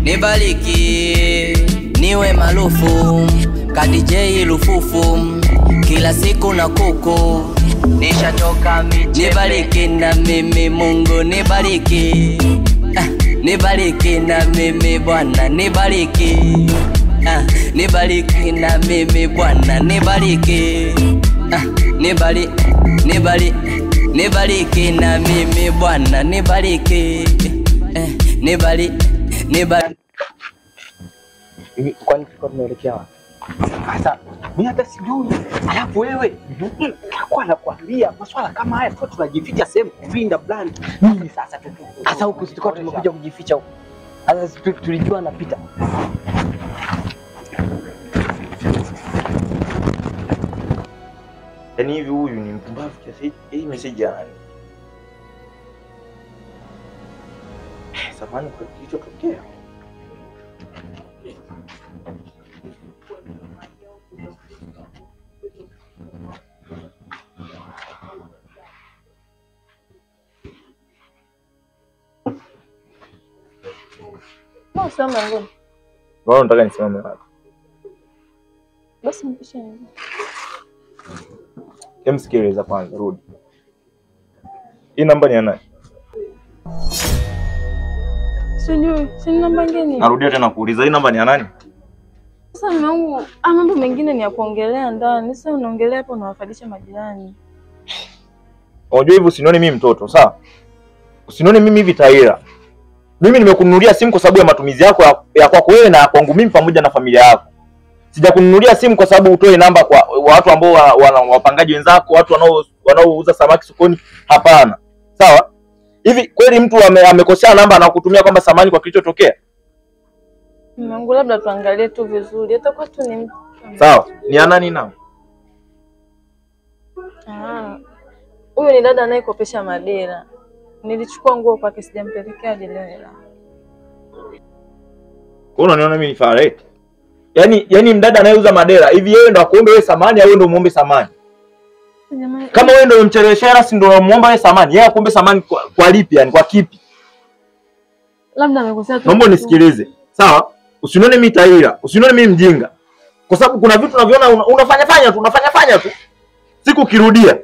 nibariki, niwe maarufu ka DJ Lufufu, kila siku na kuku nishatoka miche. Nibariki na mimi Mungu nibariki, nibariki na mimi Bwana nibariki, nibariki na mimi Bwana nibariki, nibariki na mimi Bwana nibariki, nibariki. Kwani tulikuwa tunaelekea wapi? Sasa mimi hata sijui. Alafu wewe kwa nakwambia maswala kama haya kwa tunajificha sehemu kuvinda brand. Mimi sasa huku tulikuwa tumekuja kujificha huku. Sasa tulijua anapita. Yaani hivi huyu ni mpumbavu kiasi hii message ya nani? Samahani kwa kilichotokea. Soma ngoni. Wao nataka nisimame wapi? Basi mpishe nini? Sikiliza kwanza, rudi. Hii namba ni ya nani? Sijui, si namba ngeni. Narudia tena kuuliza, hii namba ni ya nani? Sasa mwanangu, mambo mengine ni ya kuongelea ndani. Sasa unaongelea hapo unawafadisha majirani. Unajua hivyo usinione mimi mtoto, sawa? Usinione mimi hivi taira. Mimi nimekununulia simu kwa sababu ya matumizi yako ya kwako wewe na kwangu mimi pamoja na familia yako. Sijakununulia simu kwa sababu utoe namba kwa watu ambao wapangaji wenzako, watu wanaouza samaki sokoni. Hapana. Sawa? Hivi kweli mtu amekosea namba na kukutumia kwamba samani kwa kilichotokea? Mungu, labda tuangalie tu vizuri. Hata kwa tu ni sawa. Ni ya nani nao? Huyo ni dada anayekopesha madera. Nilichukua nguo kwake sijampelekea leo hela. Unaniona mimi ni fare? Yaani mdada anayeuza madera, hivi yeye ndo akuombe wewe samani au wewe ndo muombe samani? Kama wewe ndo umemchelewesha si ndo unamuomba wewe samani, yeye akuombe samani kwa lipi yani, kwa kipi? Labda amekosea tu. Naomba nisikilize. Sawa? Usinione mimi taira, usinione mimi mjinga. Kwa sababu kuna vitu unaviona unafanya tu. Siku kirudia.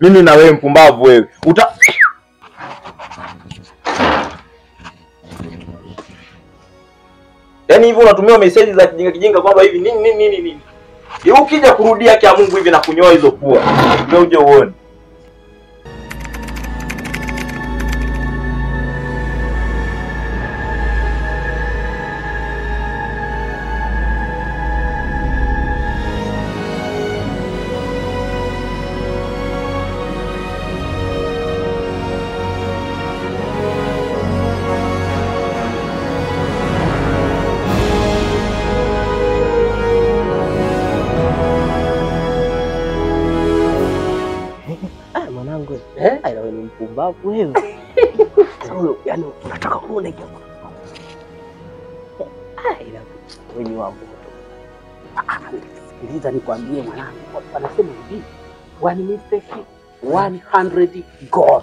Mimi na wewe mpumbavu wewe. Yaani hivi unatumia message za kijinga kwamba hivi nini. Ukija kurudia kia Mungu hivi na kunyoa hizo pua. Ndio uje uone. Wewe ni mpumbavu wewe. Sasa yani unataka kuona hiyo. Wewe ni wangu. Sikiliza nikwambie mwanangu. Wanasema hivi, one mistake 100 God.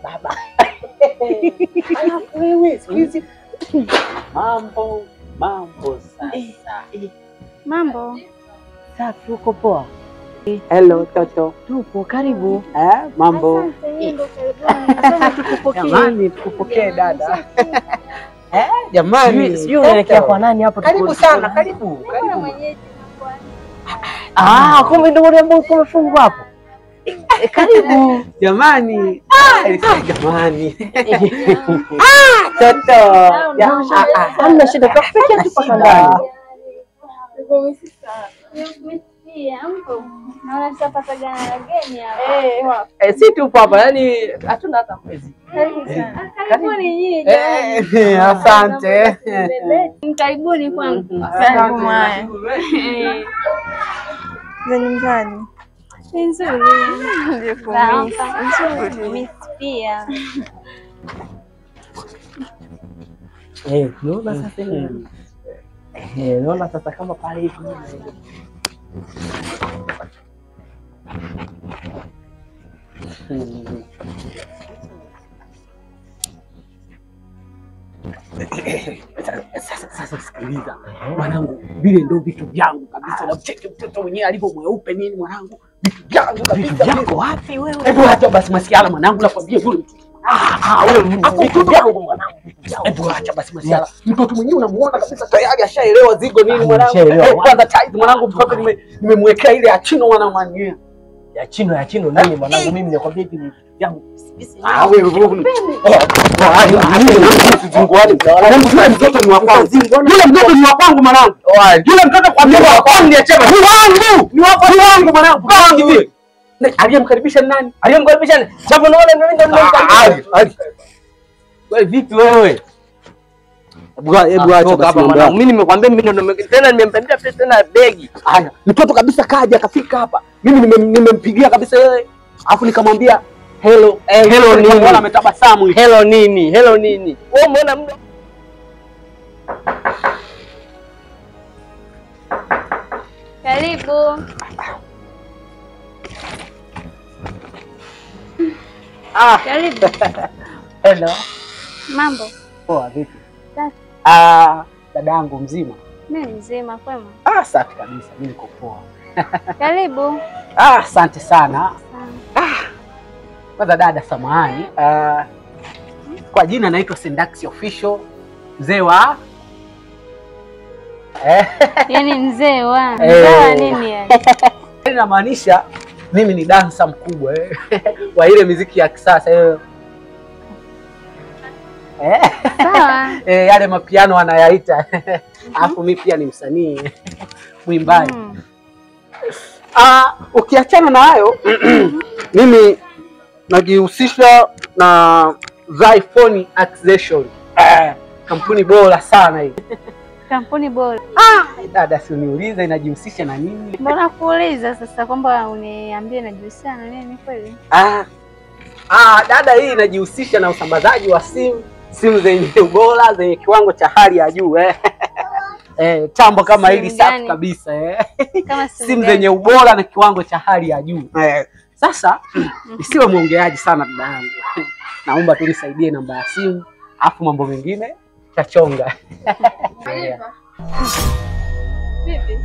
Baba. Alafu wewe sikiliza. Mambo sasa. Mambo. Safi, uko poa? Hello Toto. Tupo, karibu. Mambo. Asante tukupokee. Jamani, tukupokee dada. Jamani, sio unaelekea kwa nani hapo? Karibu sana, karibu. Kumbe ndio wale ambao umefungwa hapo. Karibu. Jamani. Jamani. Toto. Hamna shida, tukufikia tu paka ndani. Naona sasa gani hapa. Si tupo hapa, yani hatuna hata mwezi. Karibuni nyinyi. Asante. Karibuni kwangu. Karibu maya. Za nyumbani. Nzuri. Nzuri pia. Naona sasa naona sasa kama pale hivi. Sasa sikiliza mwanangu, vile ndio vitu vyangu kabisa. Na mcheke mtoto mwenyewe alivyo mweupe nini mwanangu, vitu vyangu kabisa. Vitu vyako wapi wewe? Hebu acha basi masiala mwanangu, nakwambia yule mtu. Wewe vitu vyako mwanangu. Hebu acha basi masiala. Mtoto mwenyewe unamuona kabisa tayari ashaelewa zigo nini mwanangu. Kwanza tight mwanangu, mtoto nimemwekea ile ya chino mwanangu. Ya chino nani mwanangu, mimi nakwambia hivi vitu vyangu. Wewe mtoto ni wa kwangu. Yule mtoto ni wa kwangu mwanangu. Yule mtoto kwa mimi wa kwangu niachema. Ni wangu. Ni wangu mwanangu. Hivi. Aliyemkaribisha ni nani? Aliyemkaribisha ni? Sababu naona mimi ndo nimemkaribisha. Wewe vipi wewe? Hebu acha basi mwanangu. Mimi nimekwambia mimi ndo tena nimempendea pesa tena begi. Haya, mtoto kabisa kaja akafika hapa. Mimi nimempigia kabisa yeye. Alafu nikamwambia hello nini? Mbona ametabasamu hivi? Hello nini? Wewe umeona mdo? Karibu. Karibu. Hello. Mambo. Poa vipi? Safi. Dadangu mzima? Mimi mzima kwema. Safi kabisa, mimi niko poa. Karibu. Asante sana. Kwanza dada, samahani. Kwa jina naitwa Sendax Official, mzee wa Yaani mzee wa nini yani? Inamaanisha mimi ni dansa mkubwa wa ile muziki ya kisasa Sawa. Yale mapiano anayaita. Alafu mimi pia ni msanii mwimbaji. Ukiachana na hayo mimi najihusisha na Zyphone Accessory. Kampuni bora sana hii. Kampuni bora. Dada, si uniulize inajihusisha na nini? Mbona kuuliza sasa kwamba uniambie inajihusisha na nini kweli? Dada, hii inajihusisha na usambazaji wa simu zenye ubora, zenye kiwango cha hali ya juu tambo kama hili safi kabisa Kama simu zenye ubora na kiwango cha hali ya juu. Sasa nisiwe mwongeaji sana dada yangu. Naomba tu nisaidie namba ya simu, afu mambo mengine tachonga. Vipi?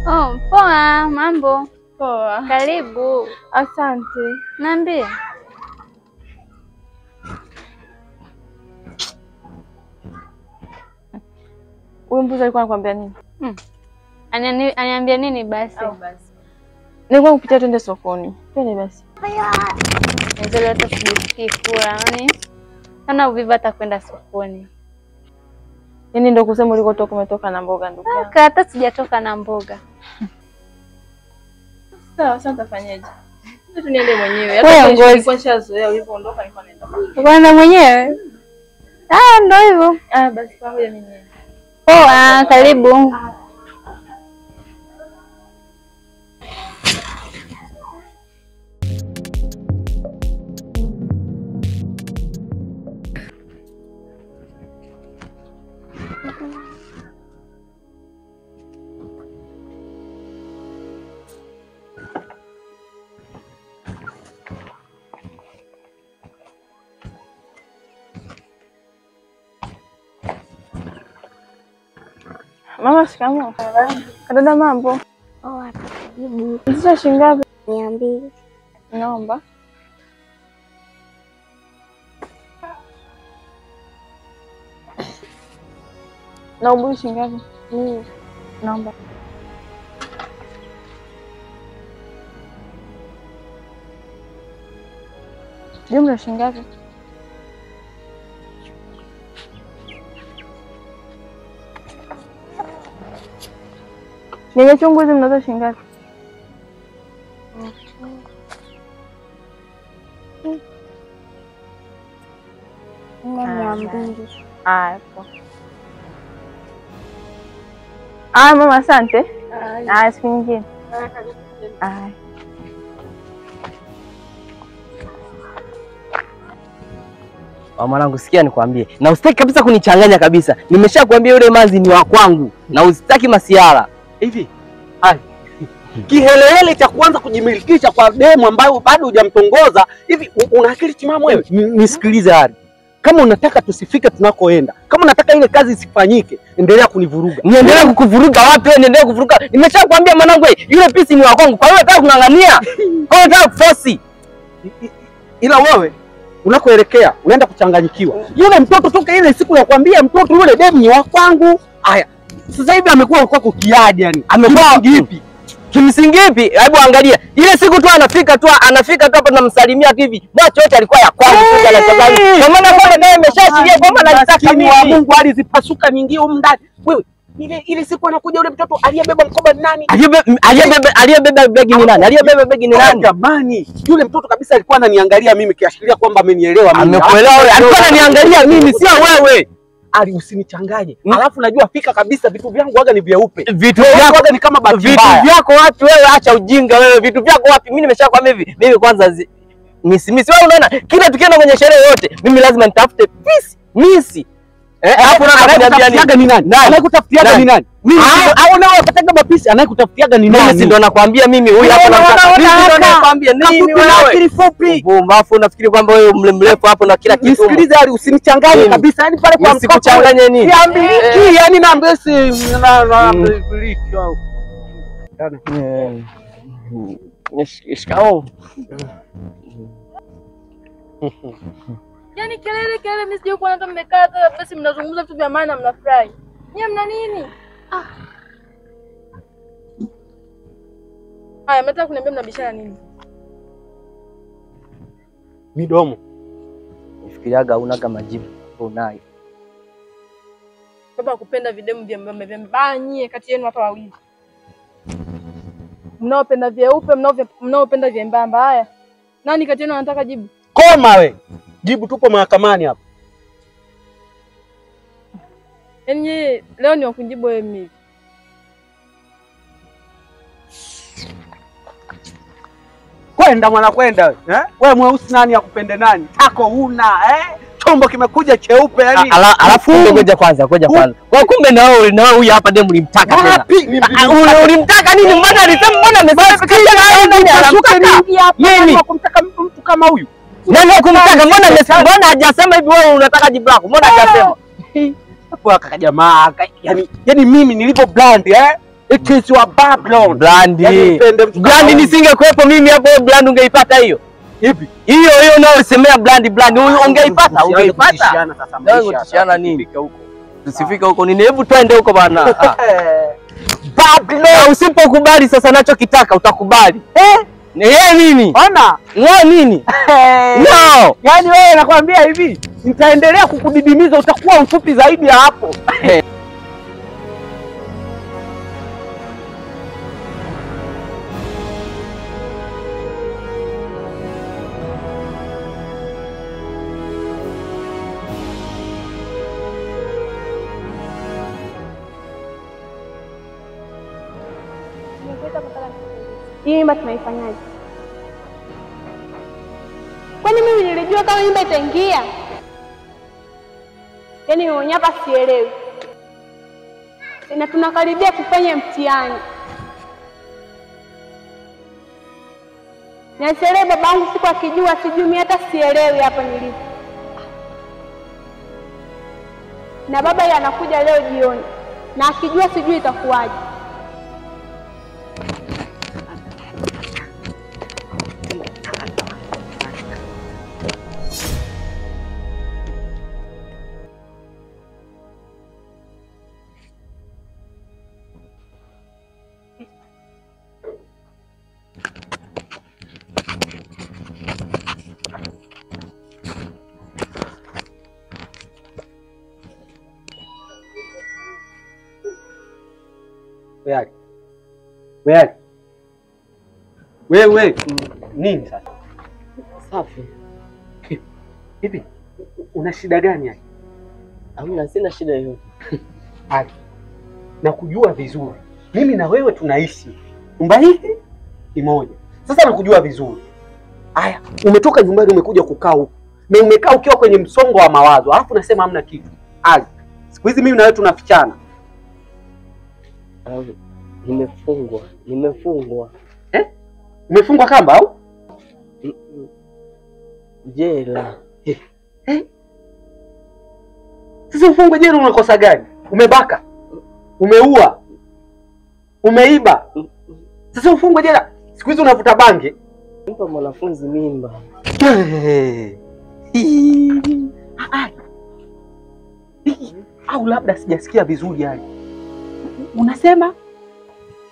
Poa, mambo. Poa. Karibu. Asante. Niambie. Huyu mbuzi alikuwa anakuambia nini? Aniambia nini basi? Nilikuwa kupitia twende sokoni. Twende basi. Nzuri hata sijisikii kula, yani. Sana uvivu hata kwenda sokoni. Yaani ndio kusema ulikotoka umetoka na mboga ndugu yangu. Hata sijatoka na mboga. Sawa, sasa utafanyaje? Sasa niende mwenyewe. Wewe Hata nilikuwa nishazoea ulipoondoka nilikuwa naenda. Kwenda mwenyewe? Ndio hivyo. Basi pamoja mimi. Poa, karibu. Mama, shikamoo. Dada, mambo? Karibu. Sasa shilingi ngapi? 200. Naomba. Na ubuyu shilingi ngapi? Naomba. Jumla shilingi ngapi? Nyanya chungu hizi mnauza shilingi ngapi? Mama, asante. Siku nyingine. Mwanangu, sikia nikwambie, na usitaki kabisa kunichanganya kabisa. Nimeshakwambia yule manzi ni wa kwangu na usitaki masiara. Hivi kihelehele cha kuanza kujimilikisha kwa demu ambayo bado hujamtongoza hivi, una akili timamu wewe? Nisikilize hadi Kama unataka tusifike tunakoenda, kama unataka ile kazi isifanyike, endelea kunivuruga. Niendelee kukuvuruga wapi wewe? Niendelee kuvuruga? Nimeshakwambia mwanangu, yule pisi ni wa kwangu. Kwa hiyo unataka kung'ang'ania? Kwa hiyo unataka kuforce? Ila wewe unakoelekea unaenda kuchanganyikiwa. Yule mtoto toka ile siku ya kwambia mtoto yule demu ni wa kwangu. Haya. Sasa hivi amekuwa kwako kiadi yani. Amekuwa vipi? Kimsingi vipi? Hebu angalia. Ile siku tu anafika tu hapa tunamsalimia hivi. Mwacho yote alikuwa ya kwangu tu na sababu. Kwa maana kwamba naye ameshashiria kwamba anataka mimi. Mungu alizipasuka nyingi huko ndani. Wewe ile siku anakuja yule mtoto aliyebeba mkoba ni nani? Aliyebeba begi ni nani? Aliyebeba begi ni nani? Jamani, yule mtoto kabisa alikuwa ananiangalia mimi kiashiria kwamba amenielewa mimi. Amekuelewa wewe. Alikuwa ananiangalia mimi, sio wewe. Ali usinichanganye. Alafu najua fika kabisa vitu vyangu waga ni vyeupe. Vitu vyako waga ni kama bahati mbaya. Vitu vyako wapi wewe? Acha ujinga wewe. Vitu vyako wapi? Mimi nimeshakwambia hivi. Mimi kwanza misi wewe unaona kila tukienda kwenye sherehe yote mimi lazima nitafute misi. Hapo anayekutafutiaga ni nani? Anayekutafutiaga ni nani? Mimi au nao wakataka mapisi anayekutafutiaga ni nani? Mimi ndo nakwambia mimi huyu hapo namtaka. Mimi ndo nakwambia nini wewe? Akili fupi. Mbafu unafikiri kwamba wewe mrefu hapo na kila kitu. Nisikilize Ali usinichanganye kabisa. Yaani pale kwa msikuchanganye nini? Niambiliki yani naambia si na Nishikao. Yaani kelele mimi sijui kuona kama mmekaa hata basi mnazungumza vitu vya maana mnafurahi. Nyie mna nini? Haya, mnataka kuniambia mnabishana nini? Midomo. Nifikiriaga unaga majibu unayo. Baba kupenda videmu vya mbanye kati yenu hapa wawili. Mnaopenda vyeupe, mnaopenda vyembamba. Haya. Nani kati yenu anataka jibu? Koma we. Jibu tupo mahakamani hapa. Yaani leo ni wakujibu wewe mimi. Kwenda mwana kwenda wewe mweusi nani akupende nani? Tako una chombo kimekuja cheupe yani. Alafu ngoja kwanza. Kwa kumbe na wewe huyu hapa demu ulimtaka tena. Ulimtaka nini? Mbona alisema mbona mimi kumtaka mtu kama huyu? Nani kumtaka? Mbona hajasema hivi wewe unataka jibu lako? Mbona hajasema? Hapo kaka jamaa yani mimi nilipo brand it is your Babylon. Brand nisingekuepo mimi hapo brand ungeipata hiyo. Hivi. Hiyo unaosemea brand ungeipata. Tishiana nini? Tusifika huko nini? Hebu twende huko bana. Babylon usipokubali sasa nachokitaka utakubali. Nini? Ona. Nini? No. Yaani wewe nakwambia hivi, nitaendelea kukudidimiza utakuwa mfupi zaidi ya hapo. Hii mimba tunaifanyaje? Kwani mimi nilijua kama mimba itaingia? Yaani mwenye hapa sielewi. Na tunakaribia kufanya mtihani. Na sielewi babangu siku akijua sijui mimi hata sielewi hapa nilipo. Na baba yeye anakuja leo jioni. Na akijua sijui itakuwaje. Wewe nini sasa? Safi. Hivi una shida gani hapa? Hamna, sina shida yoyote. Na kujua vizuri. Mimi na wewe tunaishi nyumba hii kimoja. Sasa nakujua vizuri. Haya, umetoka nyumbani umekuja kukaa huko. Na umekaa ukiwa kwenye msongo wa mawazo. Alafu unasema hamna kitu. Siku hizi mimi na wewe tunafichana. Nimefungwa. Umefungwa kamba au? Jela. Sasa ufungwe jela unakosa gani? Umebaka, umeua, umeiba. Sasa ufungwe jela. Siku hizi unavuta bangi. Mpa mwanafunzi mimba. Au labda sijasikia vizuri hali. Unasema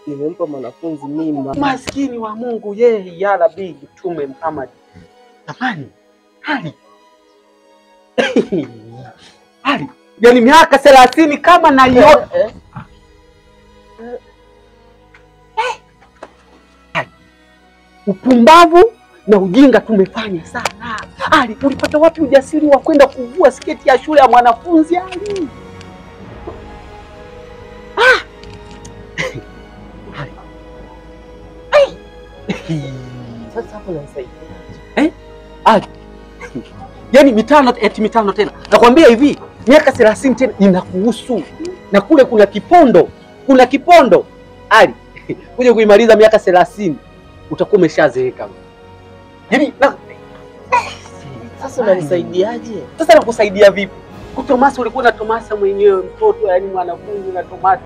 Nimempa mwanafunzi mimba. maskini wa Mungu yeye ya Rabbi Mtume Muhammad. Amani. Hali. Hali. Yaani miaka 30 kama na hiyo. Upumbavu na ujinga tumefanya sana. Ali, ulipata wapi ujasiri wa kwenda kuvua sketi ya shule ya mwanafunzi Ali? Sasa hapo nasaidia. Ali. Yaani mitano tena. Nakwambia hivi, miaka 30 tena inakuhusu. Na kule kuna kipondo. Ali, kuja kuimaliza miaka 30 utakuwa umeshazeeka. Yaani Sasa unanisaidiaje? sasa nakusaidia vipi? Kutomasa ulikuwa unatomasa mwenyewe mtoto, yaani mwanafunzi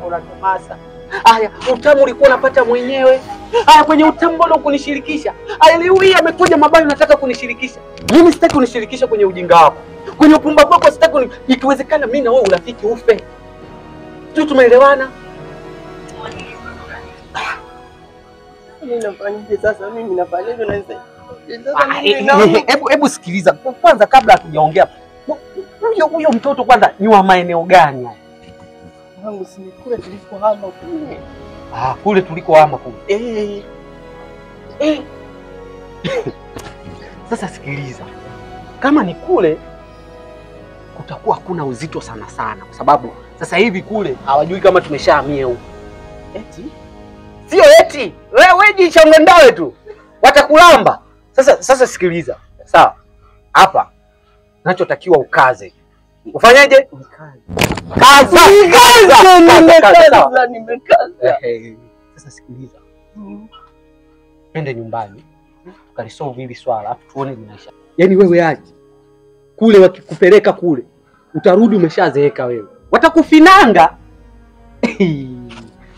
unatomasa. Haya, utamu ulikuwa unapata mwenyewe. Haya, kwenye utamu mbona ukunishirikisha? Haya, leo hii amekuja mabaya unataka kunishirikisha. Mimi sitaki kunishirikisha kwenye ujinga wako. Kwenye upumbavu wako sitaki ikiwezekana mimi na wewe urafiki ufe. Tu tumeelewana? Mimi nafanyaje sasa? Mimi nafanyaje na sasa? Hebu sikiliza kwanza kabla hatujaongea. Huyo mtoto kwanza ni wa maeneo gani haya? Wangu si kule tulikohama kule. Kule tulikohama kule. Sasa sikiliza. Kama ni kule kutakuwa hakuna uzito sana kwa sababu sasa hivi kule hawajui kama tumeshahamia huko. Eti? Sio eti. Wewe jichonge ndawe tu. Watakulamba. Sasa sikiliza. Sawa. Hapa nachotakiwa ukaze. Ufanyaje? Kaza. Nimekaza. Sasa sikiliza. Twende nyumbani. Tukalisolve hili swala afu tuone linaisha. Yaani wewe aje. Kule wakikupeleka kule, utarudi umeshazeeka wewe. Watakufinanga.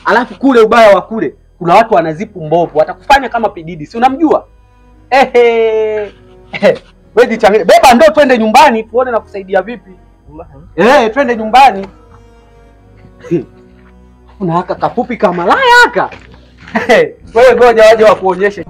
Alafu kule ubaya wa kule, kuna watu wanazipu mbovu, watakufanya kama Pididi. Si unamjua? Wewe jichanganye. Beba ndo twende nyumbani tuone na kusaidia vipi. Twende nyumbani. Una haka kafupi kama malaya haka. Wewe ngoja waje wakuonyeshe.